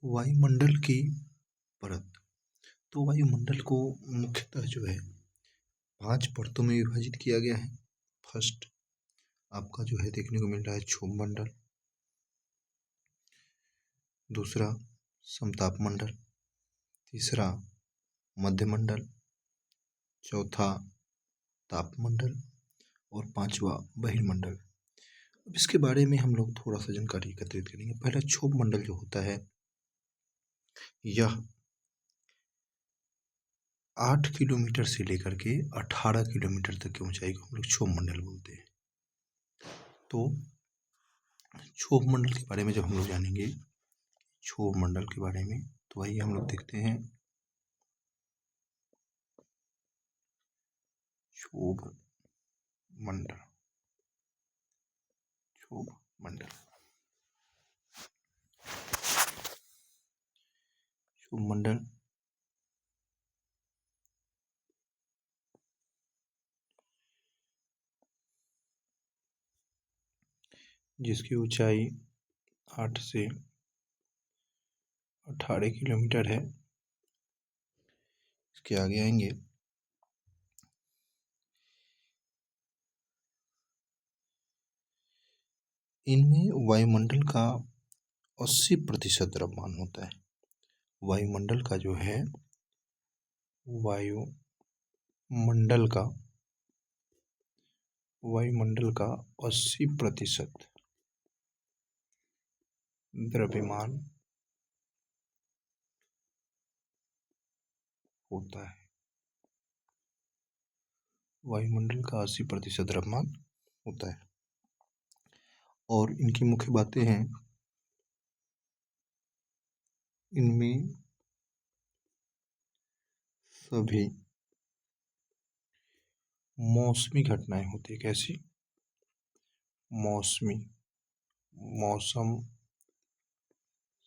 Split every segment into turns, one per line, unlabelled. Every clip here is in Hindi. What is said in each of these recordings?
वायुमंडल की परत। तो वायुमंडल को मुख्यतः जो है 5 परतों में विभाजित किया गया है। फर्स्ट आपका जो है देखने को मिल रहा है क्षोभ मंडल, दूसरा समताप मंडल, तीसरा मध्यमंडल, चौथा तापमंडल और पांचवा बहिर्मंडल। अब इसके बारे में हम लोग थोड़ा सा जानकारी एकत्रित करेंगे। पहला क्षोभ मंडल जो होता है यह 8 किलोमीटर से लेकर के 18 किलोमीटर तक की ऊंचाई को हम लोग क्षोभ मंडल बोलते हैं। तो क्षोभ मंडल के बारे में जब हम लोग जानेंगे क्षोभ मंडल के बारे में, तो वही हम लोग देखते हैं क्षोभ मंडल। क्षोभ मंडल क्षोभ मंडल जिसकी ऊंचाई 8 से 18 किलोमीटर है। इसके आगे आएंगे इनमें वायुमंडल का 80% द्रव्यमान होता है। वायुमंडल का जो है वायुमंडल का 80% द्रव्यमान होता है। वायुमंडल का 80% द्रव्यमान होता है। और इनकी मुख्य बातें हैं, इनमें सभी मौसमी घटनाएं होती है। कैसी? मौसम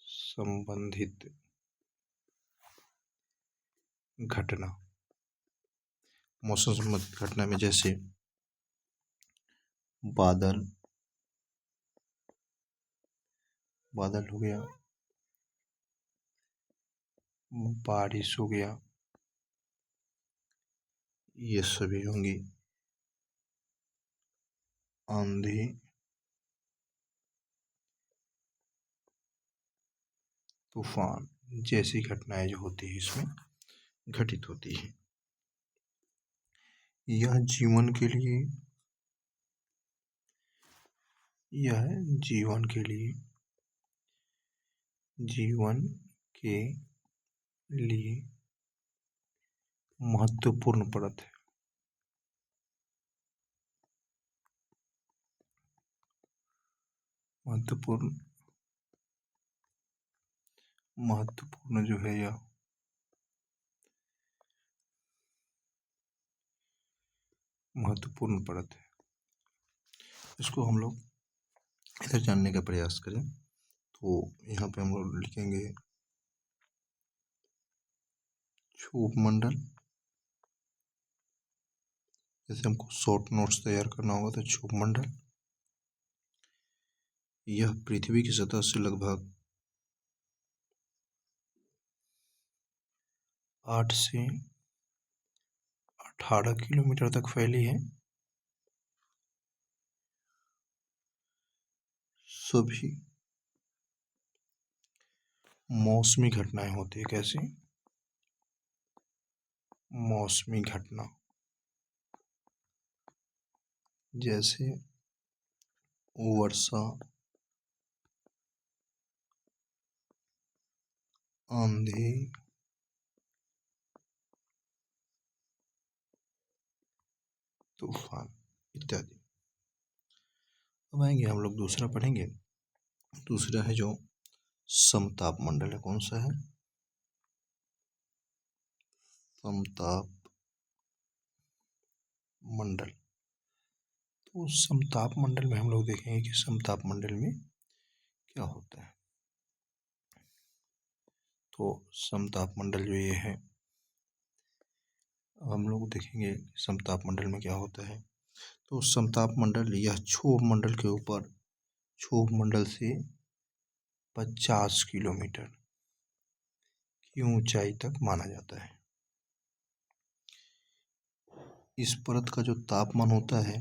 संबंधित घटना। मौसम संबंधित घटना में जैसे बादल हो गया, बारिश हो गया, ये सभी होंगी। आंधी, तूफान जैसी घटनाएं जो होती है इसमें घटित होती है। यह जीवन के लिए महत्वपूर्ण परत है। महत्वपूर्ण जो है यह महत्वपूर्ण परत है। इसको हम लोग इधर जानने का प्रयास करें तो यहाँ पे हम लोग लिखेंगे क्षोभ मंडल। जैसे हमको शॉर्ट नोट्स तैयार करना होगा तो क्षोभ मंडल यह पृथ्वी की सतह से लगभग 8 से 18 किलोमीटर तक फैली है। सभी मौसमी घटनाएं होती है। कैसी? मौसमी घटना जैसे वर्षा, आंधी, तूफान इत्यादि। अब आएंगे हम लोग दूसरा पढ़ेंगे। दूसरा है जो समताप मंडल है। कौन सा है? समताप मंडल। तो समताप मंडल में हम लोग देखेंगे कि समताप मंडल में क्या होता है। तो समताप मंडल जो ये है, हम लोग देखेंगे समताप मंडल में क्या होता है। तो समताप मंडल यह क्षोभ मंडल के ऊपर क्षोभ मंडल से 50 किलोमीटर की ऊंचाई तक माना जाता है। इस परत का जो तापमान होता है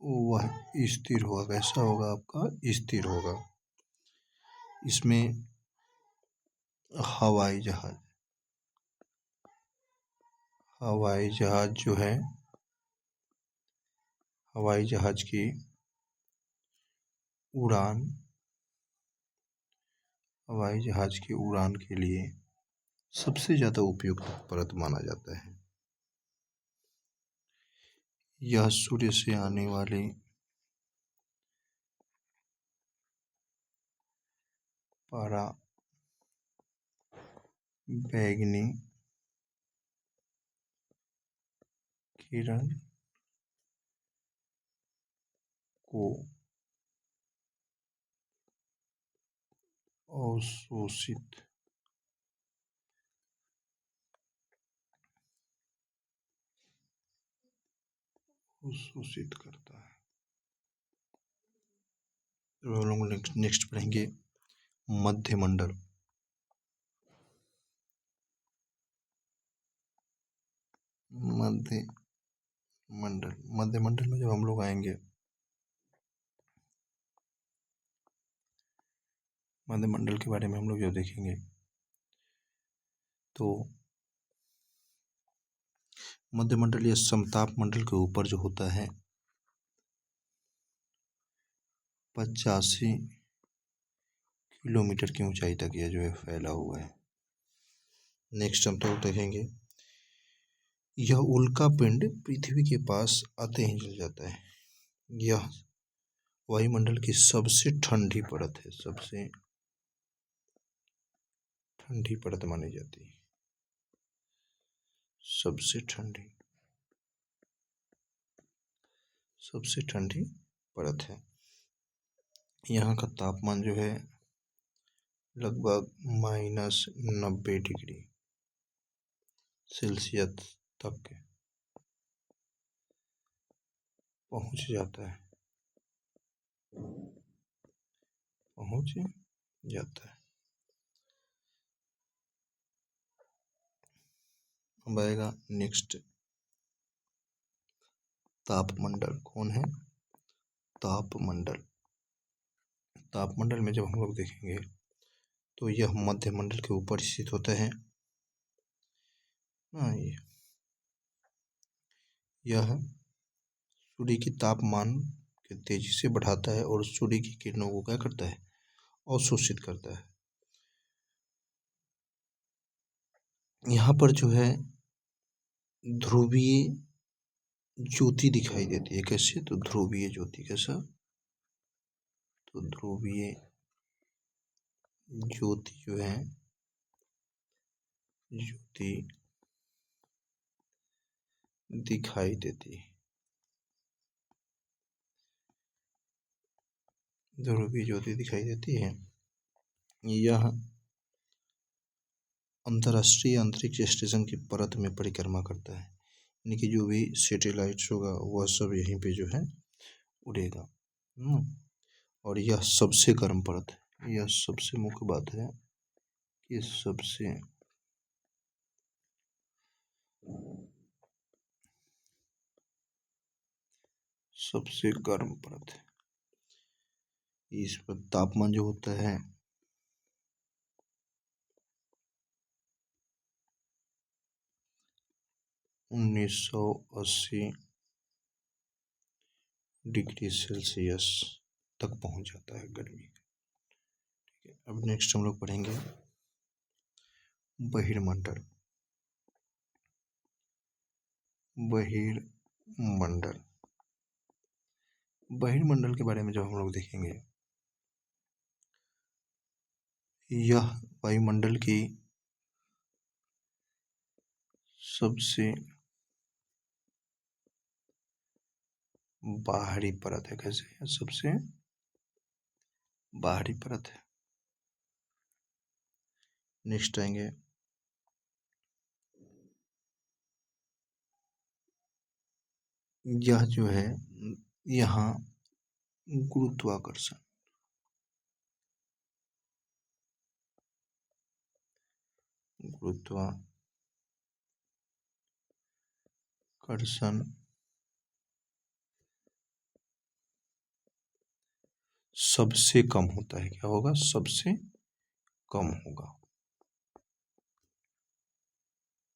वह स्थिर होगा। कैसा होगा? आपका स्थिर होगा। इसमें हवाई जहाज जो है, हवाई जहाज की उड़ान के लिए सबसे ज़्यादा उपयुक्त परत माना जाता है। यह सूर्य से आने वाली पराबैंगनी किरण को अवशोषित करता है। तो हम लोग नेक्स्ट पढ़ेंगे मध्यमंडल। मध्यमंडल में जब हम लोग आएंगे, मध्यमंडल के बारे में हम लोग जो देखेंगे, तो मध्यमंडल या समताप मंडल के ऊपर जो होता है 85 किलोमीटर की ऊंचाई तक यह जो है फैला हुआ है। नेक्स्ट हम तो देखेंगे, यह उल्का पिंड पृथ्वी के पास आते ही जल जाता है। यह वायुमंडल की सबसे ठंडी परत है, सबसे ठंडी परत मानी जाती है, सबसे ठंडी परत है। यहाँ का तापमान जो है लगभग -90 डिग्री सेल्सियस तक पहुंच जाता है। अब आएगा नेक्स्ट तापमंडल। कौन है? तापमंडल में जब हम लोग देखेंगे तो यह मध्यमंडल के ऊपर स्थित होता है। यह सूर्य की तापमान के तेजी से बढ़ाता है और सूर्य की किरणों को क्या करता है? अवशोषित करता है। यहाँ पर जो है ध्रुवीय ज्योति दिखाई देती है। कैसे? तो ध्रुवीय ज्योति। कैसा? तो ध्रुवीय ज्योति जो है, ज्योति दिखाई देती है। ध्रुवीय ज्योति दिखाई देती है। यह अंतर्राष्ट्रीय अंतरिक्ष स्टेशन की परत में परिक्रमा करता है। यानी कि जो भी सैटेलाइट्स होगा वह सब यहीं पे जो है उड़ेगा। और यह सबसे गर्म परत है। यह सबसे मुख्य बात है कि सबसे गर्म परत है। इस पर तापमान जो होता है 1980 डिग्री सेल्सियस तक पहुंच जाता है गर्मी। ठीक है, अब नेक्स्ट हम लोग पढ़ेंगे बहिर्मंडल। बहिर्मंडल के बारे में जब हम लोग देखेंगे, यह वायुमंडल की सबसे बाहरी परत है। कैसे? सबसे बाहरी परत है। नेक्स्ट आएंगे यह जो है, यहाँ गुरुत्वाकर्षण गुरुत्वाकर्षण सबसे कम होता है। क्या होगा? सबसे कम होगा।